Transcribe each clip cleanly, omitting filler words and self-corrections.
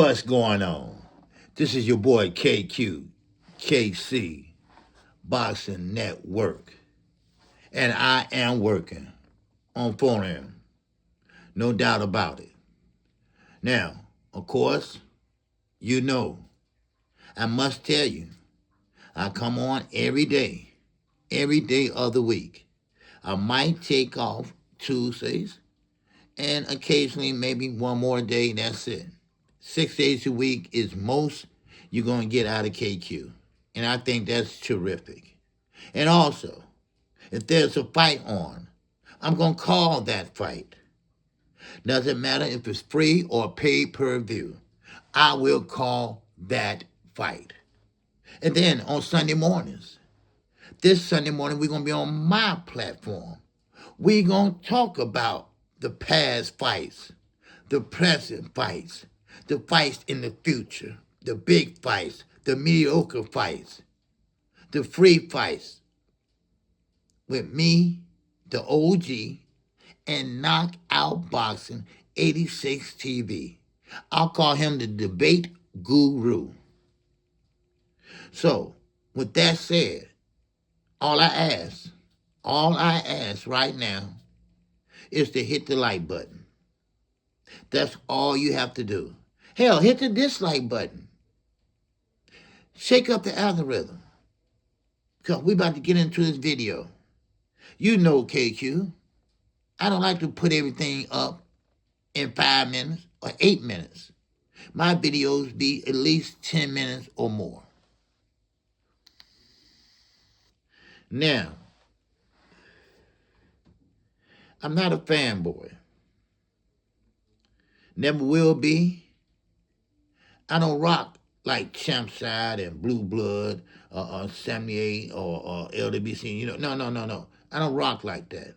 What's going on? This is your boy KQKC Boxing Network, and I am working on phone, no doubt about it. Now, of course, you know, I must tell you, I come on every day of the week. I might take off Tuesdays and occasionally maybe one more day, that's it. 6 days a week is most you're going to get out of KQ. And I think that's terrific. And also, if there's a fight on, I'm going to call that fight. Doesn't matter if it's free or paid per view. I will call that fight. And then on Sunday mornings, this Sunday morning, we're going to be on my platform. We're going to talk about the past fights, the present fights, the fights in the future, the big fights, the mediocre fights, the free fights with me, the OG, and Knockout Boxing 86 TV. I'll call him the debate guru. So, with that said, all I ask right now is to hit the like button. That's all you have to do. Hell, hit the dislike button. Shake up the algorithm. Because we're about to get into this video. You know KQ. I don't like to put everything up in 5 minutes or 8 minutes. My videos be at least 10 minutes or more. Now, I'm not a fanboy. Never will be. I don't rock like Champside and Blue Blood or 78 or LWC. No. I don't rock like that.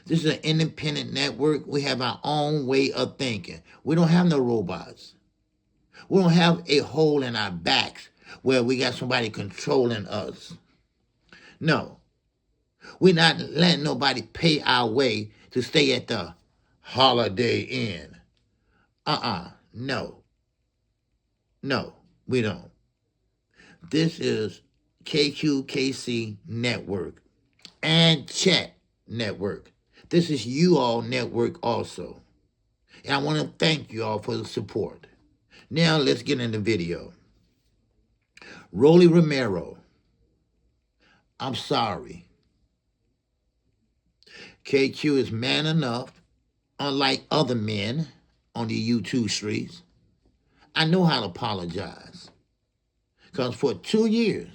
This is an independent network. We have our own way of thinking. We don't have no robots. We don't have a hole in our backs where we got somebody controlling us. No. We're not letting nobody pay our way to stay at the Holiday Inn. No, we don't. This is KQKC Network and Chat Network. This is you all network also. And I want to thank you all for the support. Now let's get in the video. Rolly Romero, I'm sorry. KQ is man enough, unlike other men on the YouTube streets. I know how to apologize. Because for 2 years,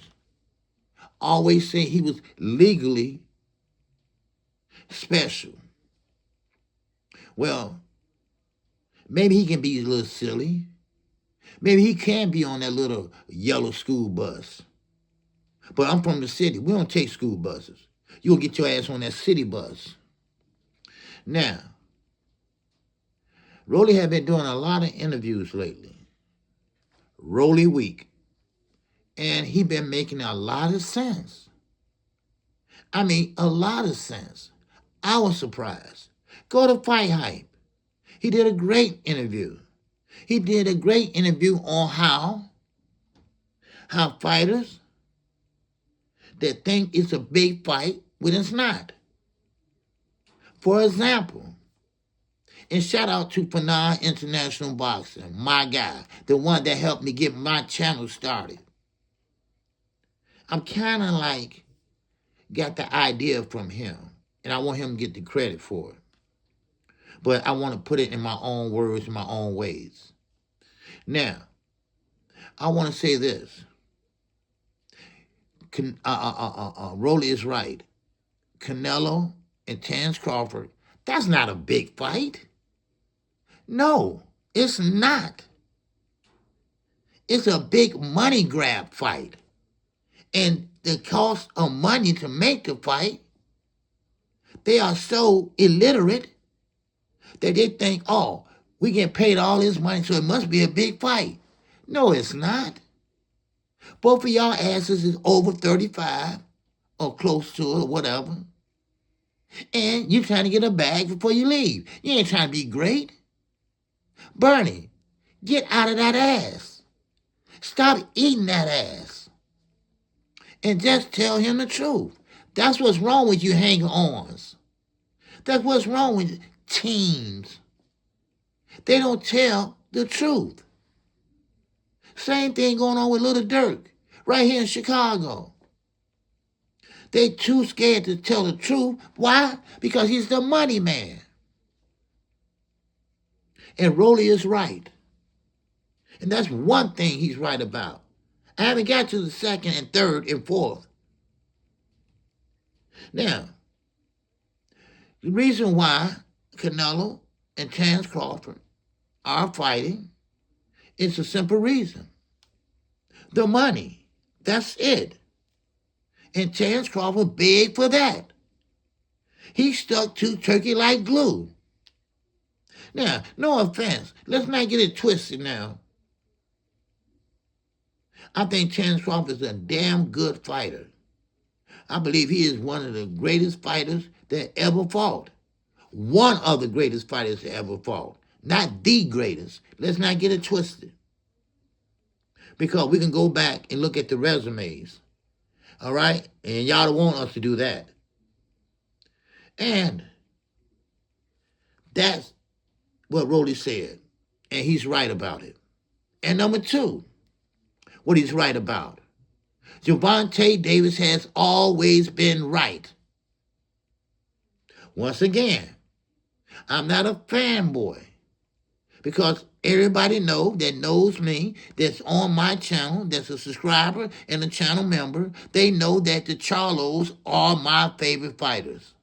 I always say he was legally special. Well, maybe he can be a little silly. Maybe he can be on that little yellow school bus. But I'm from the city. We don't take school buses. You'll get your ass on that city bus. Now, Rolly had been doing a lot of interviews lately. Rolly Week. And he been making a lot of sense. I mean, a lot of sense. I was surprised. Go to Fight Hype. He did a great interview. He did a great interview on how fighters that think it's a big fight when it's not. For example, and shout out to Fanon International Boxing, my guy, the one that helped me get my channel started. I'm kind of like got the idea from him, and I want him to get the credit for it. But I want to put it in my own words, in my own ways. Now, I want to say this. Rolly is right. Canelo and Terence Crawford, that's not a big fight. No, it's not. It's a big money grab fight. And the cost of money to make the fight, they are so illiterate that they think, oh, we get paid all this money, so it must be a big fight. No, it's not. Both of y'all asses is over 35 or close to it or whatever. And you're trying to get a bag before you leave. You ain't trying to be great. Bernie, Get out of that ass. Stop eating that ass. And just tell him the truth. That's what's wrong with you hanger-ons. That's what's wrong with teens. They don't tell the truth. Same thing going on with Little Dirk right here in Chicago. They too scared to tell the truth. Why? Because he's the money man. And Rolly is right. And that's one thing he's right about. I haven't got to the second and third and fourth. Now, the reason why Canelo and Terence Crawford are fighting is a simple reason. The money. That's it. And Terence Crawford begged for that. He stuck to turkey like glue. Now, no offense. Let's not get it twisted now. I think Terence Crawford is a damn good fighter. I believe he is one of the greatest fighters that ever fought. One of the greatest fighters that ever fought. Not the greatest. Let's not get it twisted. Because we can go back and look at the resumes. All right? And y'all don't want us to do that. And that's what Rolly said. And he's right about it. And number two, what he's right about. Gervonta Davis has always been right. Once again, I'm not a fanboy because everybody that knows me, that's on my channel, that's a subscriber and a channel member, they know that the Charlos are my favorite fighters.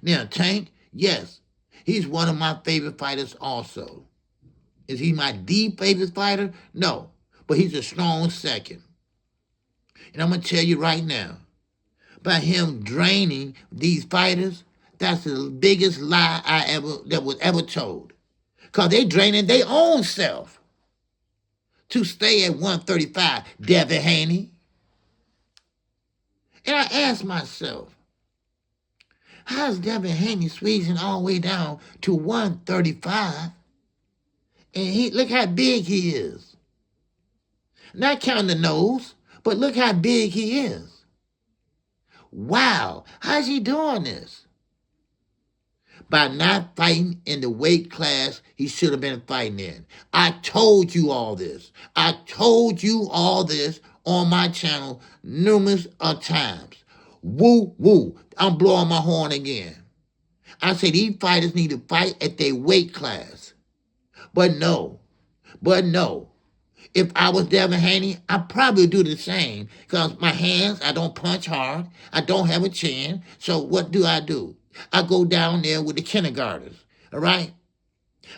Now, Tank, yes, he's one of my favorite fighters also. Is he my favorite fighter? No, but he's a strong second. And I'm going to tell you right now, by him draining these fighters, that's the biggest lie that was ever told. Because they draining their own self to stay at 135, Devin Haney. And I asked myself, how's Devin Haney squeezing all the way down to 135? And look how big he is. Not counting the nose, but look how big he is. Wow, how's he doing this? By not fighting in the weight class he should have been fighting in. I told you all this. I told you all this on my channel numerous times. Woo, woo. I'm blowing my horn again. I said these fighters need to fight at their weight class. But no. If I was Devin Haney, I'd probably do the same because my hands, I don't punch hard. I don't have a chin. So what do? I go down there with the kindergartners, all right?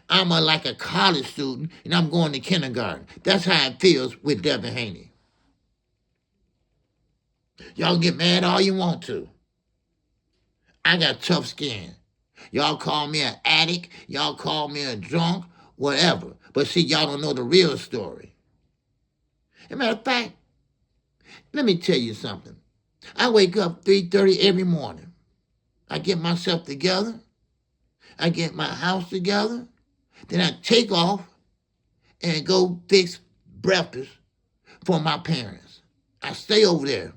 I'm like a college student, and I'm going to kindergarten. That's how it feels with Devin Haney. Y'all get mad all you want to. I got tough skin. Y'all call me an addict. Y'all call me a drunk, whatever. But see, y'all don't know the real story. As a matter of fact, let me tell you something. I wake up 3:30 every morning. I get myself together. I get my house together. Then I take off and go fix breakfast for my parents. I stay over there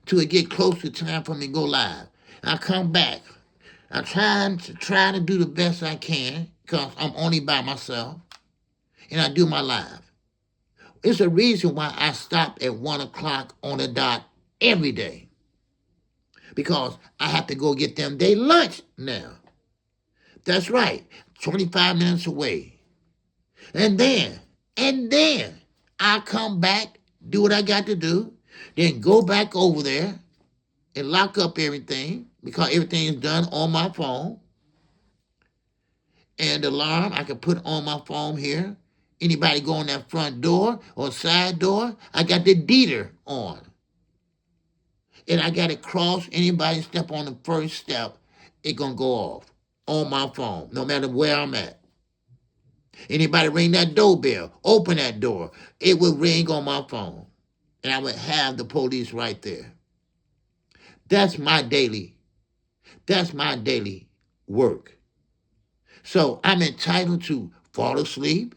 till it get close to time for me to go live. I come back. I try to do the best I can because I'm only by myself. And I do my live. It's a reason why I stop at 1 o'clock on the dot every day. Because I have to go get them their lunch now. That's right, 25 minutes away. And then I come back, do what I got to do, then go back over there and lock up everything because everything is done on my phone. And the alarm I can put on my phone here. Anybody go in that front door or side door, I got the deeder on. And I got to cross anybody step on the first step, it going to go off on my phone, no matter where I'm at. Anybody ring that doorbell, open that door, it will ring on my phone. And I would have the police right there. That's my daily work. So I'm entitled to fall asleep.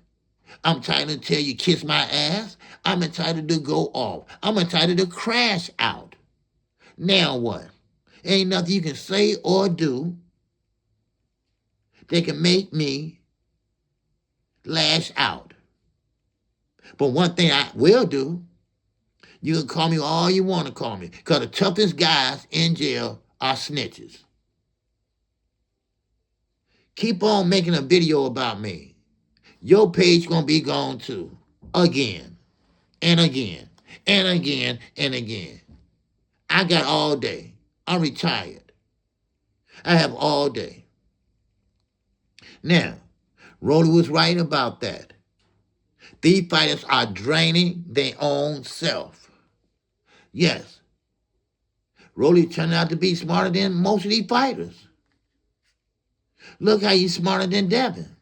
I'm entitled to tell you kiss my ass. I'm entitled to go off. I'm entitled to crash out. Now what? Ain't nothing you can say or do that can make me lash out. But one thing I will do, you can call me all you want to call me, because the toughest guys in jail are snitches. Keep on making a video about me. Your page gonna be gone too. Again, and again, and again, and again. I got all day. I'm retired. I have all day. Now, Rolly was right about that. These fighters are draining their own self. Yes, Rolly turned out to be smarter than most of these fighters. Look how he's smarter than Devin.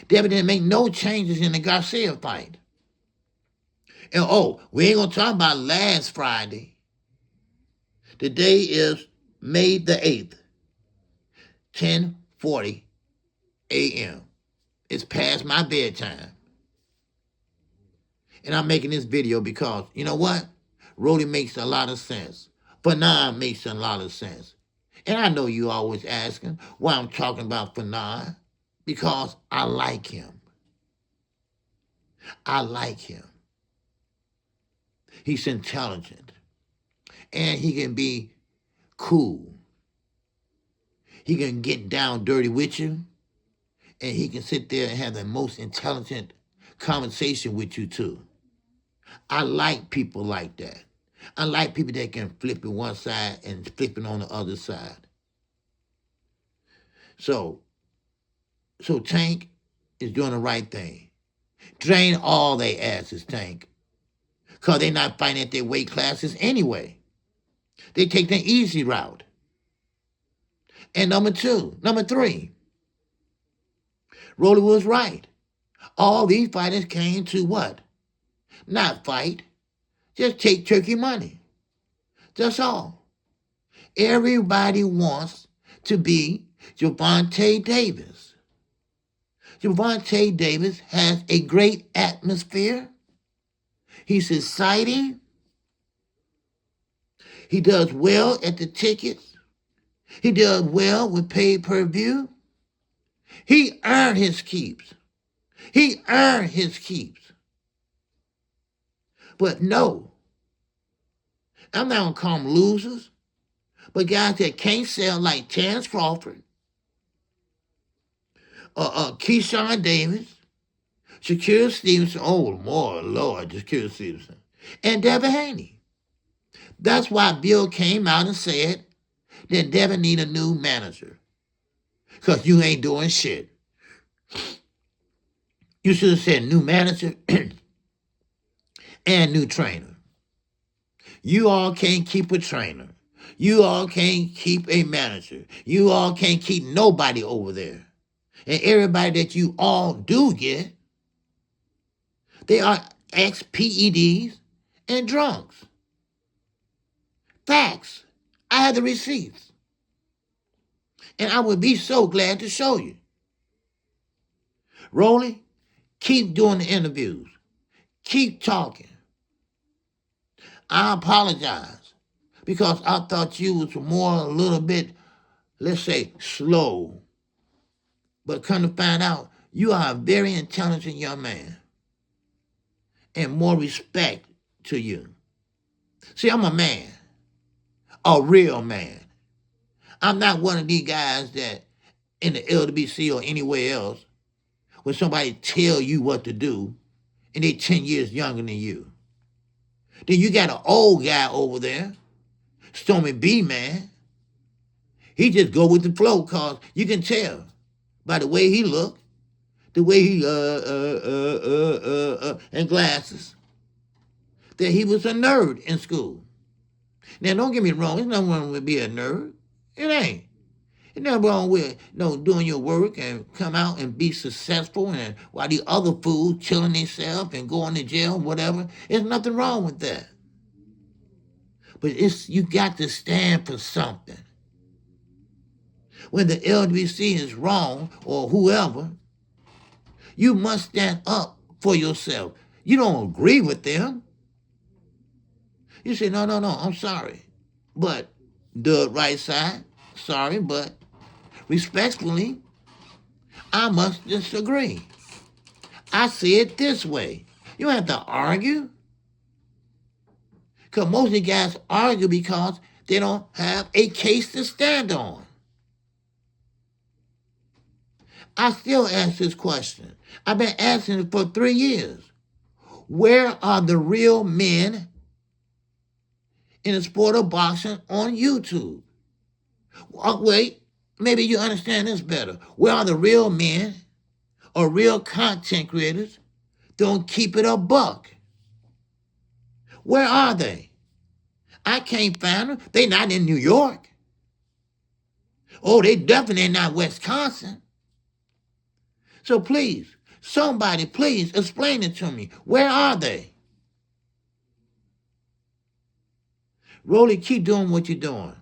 Devin didn't make no changes in the Garcia fight. And we ain't gonna talk about last Friday. Today is May the 8th, 10:40 a.m. It's past my bedtime. And I'm making this video because, you know what? Rolly makes a lot of sense. Fanon makes a lot of sense. And I know you always asking why I'm talking about Fanon. Because I like him. I like him. He's intelligent. And he can be cool. He can get down dirty with you. And he can sit there and have the most intelligent conversation with you too. I like people like that. I like people that can flip it one side and flip it on the other side. So Tank is doing the right thing. Drain all their asses, Tank. Because they're not fighting at their weight classes anyway. They take the easy route. And number three, Rolly was right. All these fighters came to what? Not fight. Just take turkey money. That's all. Everybody wants to be Gervonta Davis. Gervonta Davis has a great atmosphere. He's exciting. He does well at the tickets. He does well with pay-per-view. He earned his keeps. He earned his keeps. But no, I'm not going to call them losers, but guys that can't sell like Terrence Crawford, Keyshawn Davis, Shakur Stevenson, oh, more Lord, Shakur Stevenson, and Devin Haney. That's why Bill came out and said that Devin need a new manager, because you ain't doing shit. You should have said new manager and new trainer. You all can't keep a trainer. You all can't keep a manager. You all can't keep nobody over there. And everybody that you all do get, they are ex-PEDs and drunks. Facts. I have the receipts. And I would be so glad to show you. Rolly, keep doing the interviews. Keep talking. I apologize because I thought you was more a little bit, let's say, slow. But come to find out, you are a very intelligent young man. And more respect to you. See, I'm a man. A real man. I'm not one of these guys that in the LWC or anywhere else, when somebody tell you what to do, and they 10 years younger than you. Then you got an old guy over there, Stormy B, man. He just go with the flow, cause you can tell by the way he look, the way he and glasses, that he was a nerd in school. Now don't get me wrong, there's nothing wrong with being a nerd. It ain't. There's nothing wrong with doing your work and come out and be successful, and while the other fools killing themselves and going to jail, whatever. There's nothing wrong with that. But you got to stand for something. When the LWC is wrong, or whoever, You must stand up for yourself. You don't agree with them. You say, no, I'm sorry. But the right side, sorry, but respectfully, I must disagree. I see it this way. You don't have to argue. Because most of the guys argue because they don't have a case to stand on. I still ask this question. I've been asking it for 3 years. Where are the real men in the sport of boxing on YouTube? Oh, wait, maybe you understand this better. Where are the real men or real content creators don't keep it a buck? Where are they? I can't find them. They not in New York. Oh, they definitely not Wisconsin. So please, somebody please explain it to me. Where are they? Rolly, keep doing what you're doing.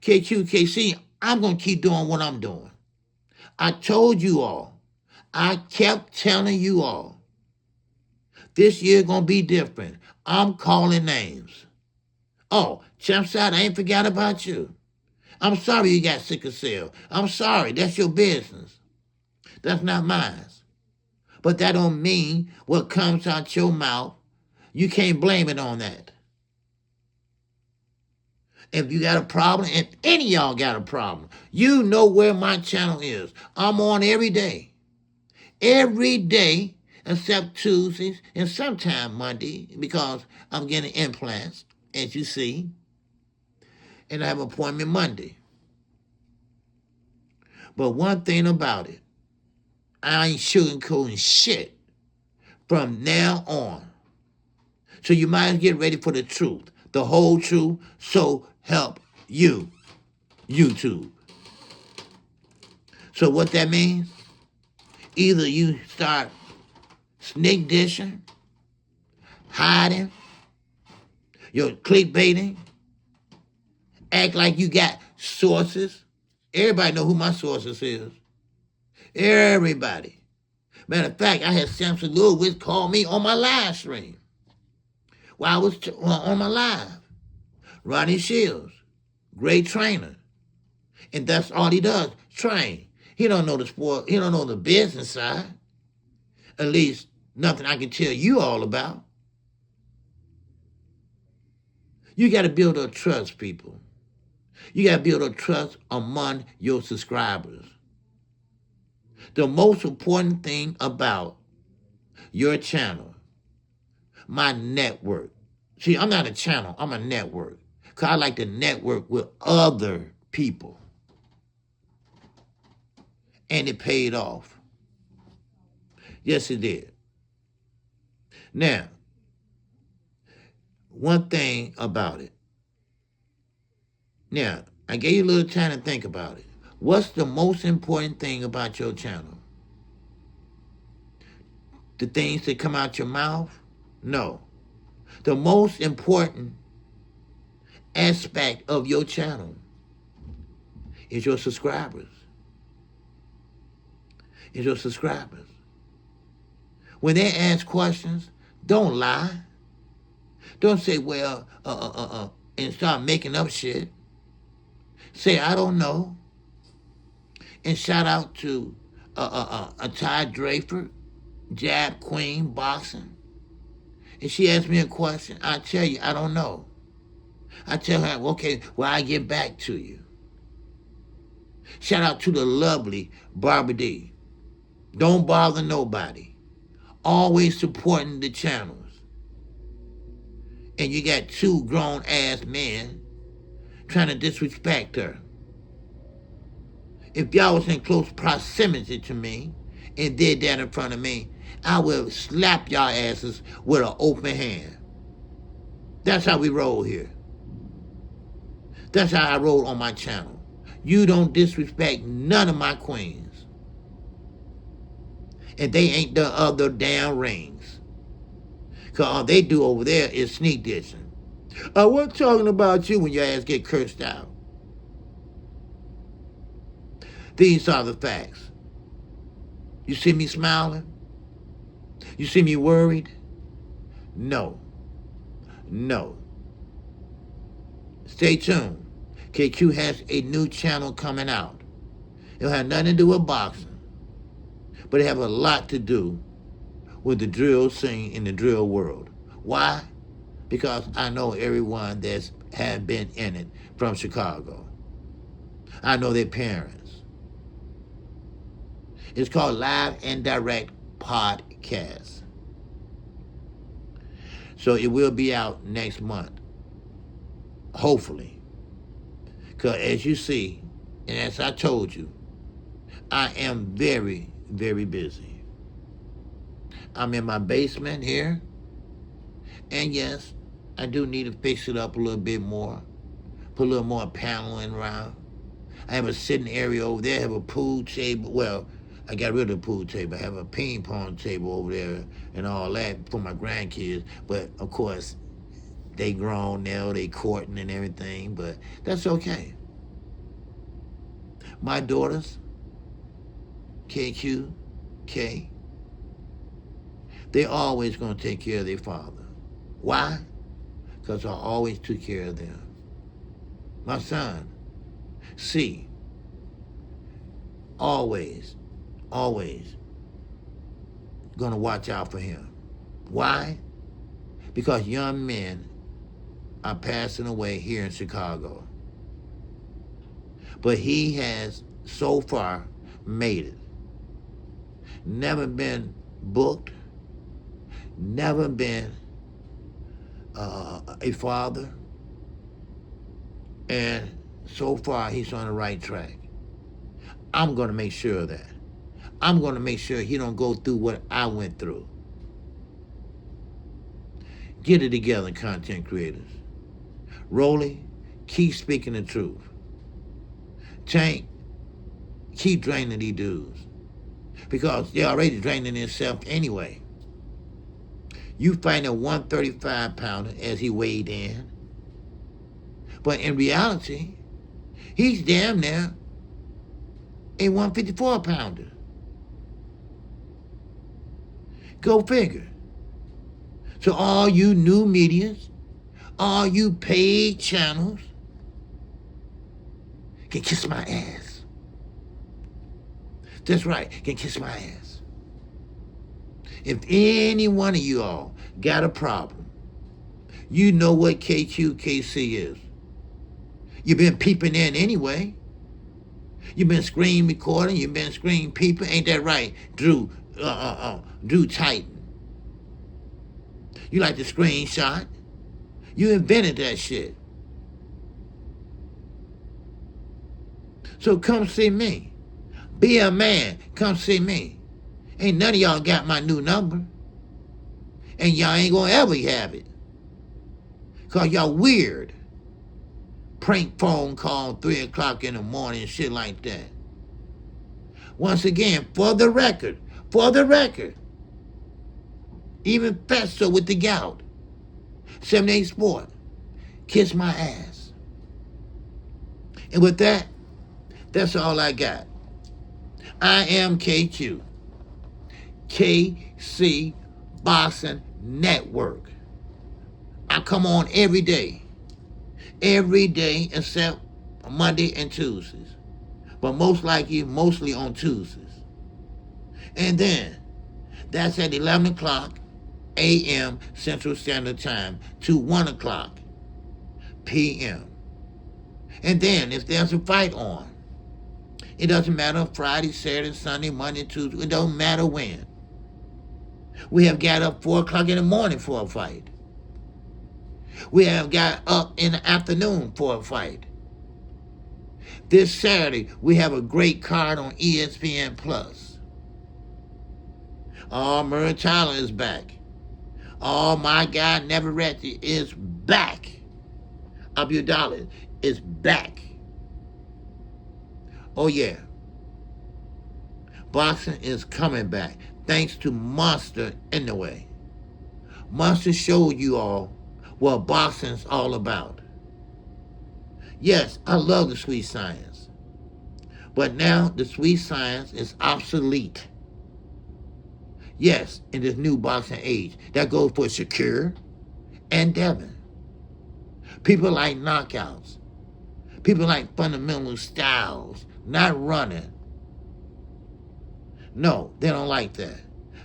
KQKC, I'm going to keep doing what I'm doing. I told you all. I kept telling you all. This year going to be different. I'm calling names. Oh, Champside, I ain't forgot about you. I'm sorry you got sickle cell. I'm sorry. That's your business. That's not mine. But that don't mean what comes out your mouth, you can't blame it on that. If you got a problem, if any of y'all got a problem, you know where my channel is. I'm on every day. Every day except Tuesdays and sometime Monday because I'm getting implants, as you see. And I have an appointment Monday. But one thing about it, I ain't sugarcoating shit from now on. So you might as well get ready for the truth, the whole truth, so help you, YouTube. So what that means, either you start snake dishing, hiding, you're clickbaiting, act like you got sources. Everybody know who my sources is. Everybody. Matter of fact, I had Samson Lewis call me on my live stream while I was on my live. Ronnie Shields, great trainer. And that's all he does, train. He don't know the sport. He don't know the business side. At least nothing I can tell you all about. You got to build a trust, people. You got to build a trust among your subscribers. The most important thing about your channel, my network. See, I'm not a channel. I'm a network. Because I like to network with other people. And it paid off. Yes, it did. Now, one thing about it. Now, I gave you a little time to think about it. What's the most important thing about your channel? The things that come out your mouth? No. The most important aspect of your channel is your subscribers. Is your subscribers. When they ask questions, don't lie. Don't say, well, and start making up shit. Say, I don't know. And shout out to Ty Draper, Jab Queen Boxing. And she asked me a question. I tell you, I don't know. I tell her, okay, well, I get back to you. Shout out to the lovely Barbara D. Don't bother nobody. Always supporting the channels. And you got 2 grown-ass men trying to disrespect her. If y'all was in close proximity to me and did that in front of me, I will slap y'all asses with an open hand. That's how we roll here. That's how I roll on my channel. You don't disrespect none of my queens. And they ain't the other damn rings. Because all they do over there is sneak dissing. I wasn't talking about you when your ass get cursed out. These are the facts. You see me smiling? You see me worried? No. No. Stay tuned. KQ has a new channel coming out. It'll have nothing to do with boxing, but it have a lot to do with the drill scene in the drill world. Why? Because I know everyone that's had been in it from Chicago. I know their parents. It's called Live and Direct Podcast. So it will be out next month, hopefully. Because as you see, and as I told you, I am very, very busy. I'm in my basement here, and yes, I do need to fix it up a little bit more, put a little more paneling around. I have a sitting area over there, I have a pool table. Well, I got rid of the pool table. I have a ping pong table over there and all that for my grandkids. But, of course, they grown now, they courting and everything, but that's okay. My daughters, KQK, they're always going to take care of their father. Why? Because I always took care of them. My son, C, always going to watch out for him. Why? Because young men are passing away here in Chicago. But he has so far made it. Never been booked, never been a father, and so far he's on the right track. I'm going to make sure of that. I'm going to make sure he don't go through what I went through. Get it together, content creators. Rolly, keep speaking the truth. Tank, keep draining these dudes. Because they're already draining themselves anyway. You find a 135-pounder as he weighed in. But in reality, he's damn near a 154-pounder. Go figure. So all you new medias, all you paid channels, can kiss my ass. That's right, can kiss my ass. If any one of you all got a problem, you know what KQKC is. You've been peeping in anyway. You've been screen recording, you've been screen peeping, ain't that right, Drew Titan? You like the screenshot? You invented that shit. So come see me. Be a man, come see me. Ain't none of y'all got my new number. And y'all ain't gonna ever have it. Cause y'all weird. Prank phone call 3 o'clock in the morning, shit like that. Once again, for the record, even Festo with the gout, 78 Sport, kiss my ass. And with that, that's all I got. I am KQ, KC Boxing Network. I come on every day except Monday and Tuesdays, but mostly on Tuesdays. And then that's at 11 o'clock a.m. Central Standard Time to 1 o'clock p.m. And then if there's a fight on, it doesn't matter Friday, Saturday, Sunday, Monday, Tuesday, it don't matter when. We have got up 4 o'clock in the morning for a fight. We have got up in the afternoon for a fight. This Saturday, we have a great card on ESPN Plus. Oh, Murray Tyler is back. Oh, my guy, Never Ratchet is back. Abudallah is back. Oh, yeah. Boxing is coming back. Thanks to Monster in the way. Monster showed you all what boxing's all about. Yes, I love the sweet science. But now the sweet science is obsolete. Yes, in this new boxing age. That goes for Shakur and Devin. People like knockouts. People like fundamental styles, not running. No, they don't like that.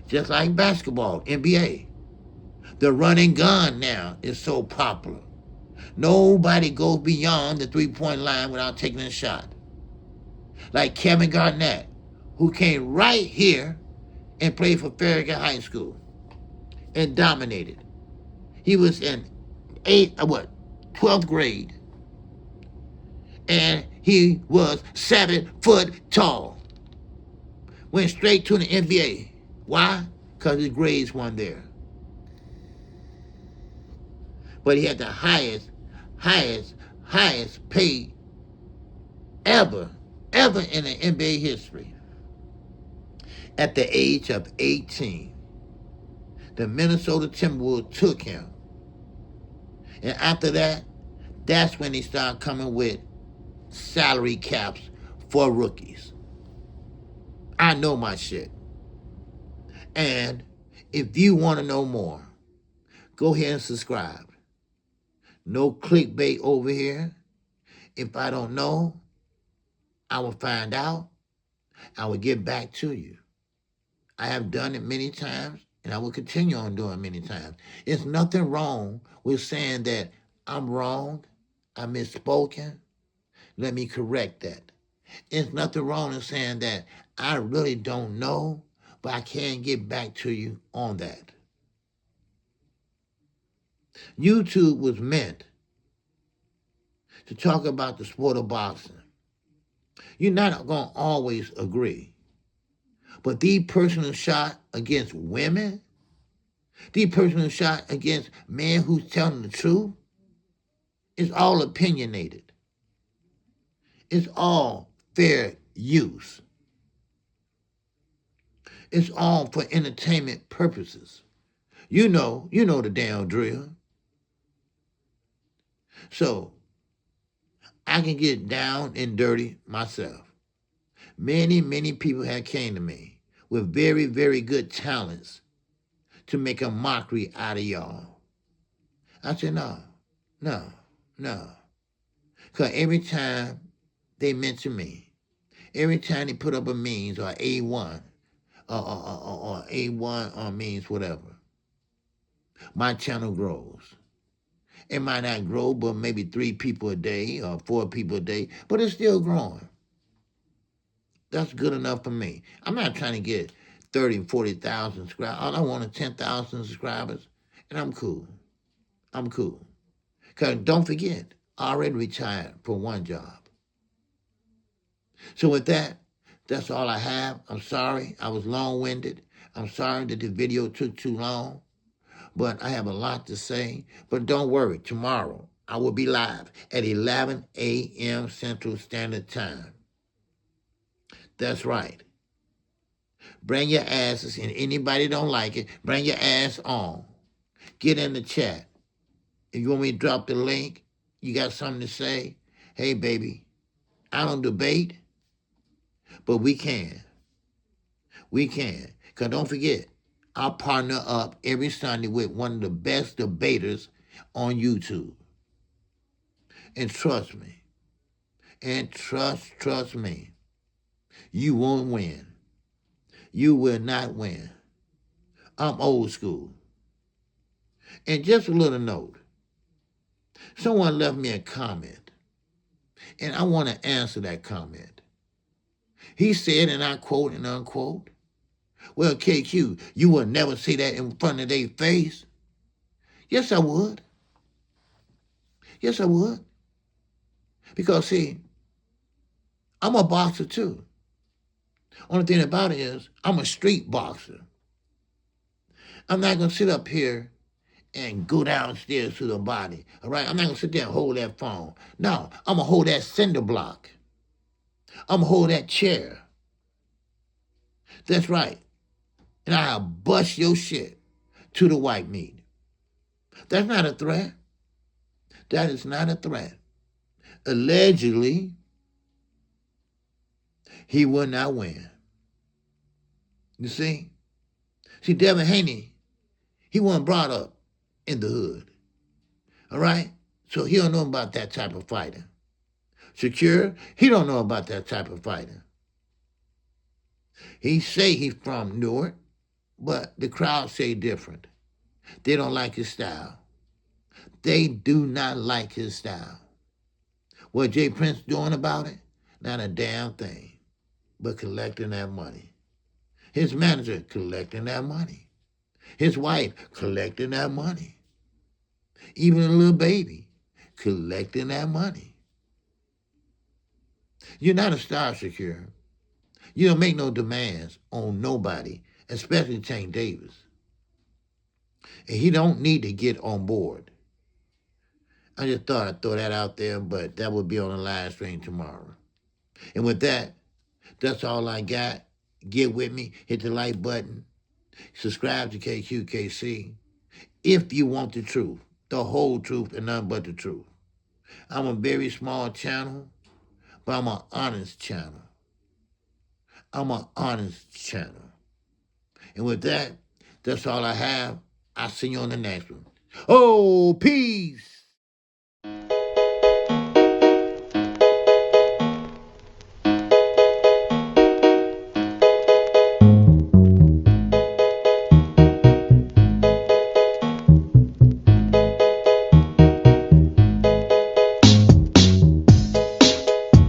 Just like basketball, NBA. The running gun now is so popular. Nobody goes beyond the three-point line without taking a shot. Like Kevin Garnett, who came right here and played for Farragut High School and dominated. He was in 12th grade, and he was 7 foot tall. Went straight to the NBA. Why? Because his grades weren't there. But he had the highest pay ever in the NBA history. At the age of 18, the Minnesota Timberwolves took him. And after that, that's when they started coming with salary caps for rookies. I know my shit. And if you want to know more, go ahead and subscribe. No clickbait over here. If I don't know, I will find out. I will get back to you. I have done it many times, and I will continue on doing it many times. It's nothing wrong with saying that I'm wrong, I misspoken. Let me correct that. It's nothing wrong in saying that I really don't know, but I can get back to you on that. YouTube was meant to talk about the sport of boxing. You're not going to always agree. But the person who shot against women, the person who shot against men who's telling the truth, it's all opinionated. It's all fair use. It's all for entertainment purposes. You know the damn drill. So, I can get down and dirty myself. Many people have came to me with very, very good talents to make a mockery out of y'all. I said, no. Because every time they mention me, every time they put up a means or A1, or A1 or means whatever, my channel grows. It might not grow, but maybe 3 people a day or 4 people a day, but it's still growing. That's good enough for me. I'm not trying to get 30, 40,000 subscribers. All I want is 10,000 subscribers, and I'm cool. Because don't forget, I already retired for one job. So with that, that's all I have. I'm sorry I was long-winded. I'm sorry that the video took too long. But I have a lot to say. But don't worry, tomorrow I will be live at 11 a.m. Central Standard Time. That's right. Bring your asses, and anybody don't like it, bring your ass on. Get in the chat. If you want me to drop the link, you got something to say, hey, baby, I don't debate, but we can. Because don't forget, I partner up every Sunday with one of the best debaters on YouTube. And trust me, trust me, you won't win. You will not win. I'm old school. And just a little note. Someone left me a comment, and I want to answer that comment. He said, and I quote and unquote, well, KQ, you would never say that in front of their face. Yes, I would. Because, see, I'm a boxer, too. Only thing about it is, I'm a street boxer. I'm not going to sit up here and go downstairs to the body, all right? I'm not going to sit there and hold that phone. No, I'm going to hold that cinder block. I'm going to hold that chair. That's right. And I'll bust your shit to the white meat. That's not a threat. That is not a threat. Allegedly, he will not win. You see? See, Devin Haney, he wasn't brought up in the hood. All right? So he don't know about that type of fighting. Secure, he don't know about that type of fighting. He say he's from Newark, but the crowd say different. They don't like his style. They do not like his style. What Jay Prince doing about it? Not a damn thing, but collecting that money. His manager collecting that money. His wife collecting that money. Even a little baby collecting that money. You're not a star, Secure. You don't make no demands on nobody, especially Tank Davis. And he don't need to get on board. I just thought I'd throw that out there, but that will be on the live stream tomorrow. And with that, that's all I got. Get with me. Hit the like button. Subscribe to KQKC. If you want the truth, the whole truth and nothing but the truth. I'm a very small channel, but I'm an honest channel. I'm an honest channel. And with that, that's all I have. I'll see you on the next one. Oh, peace.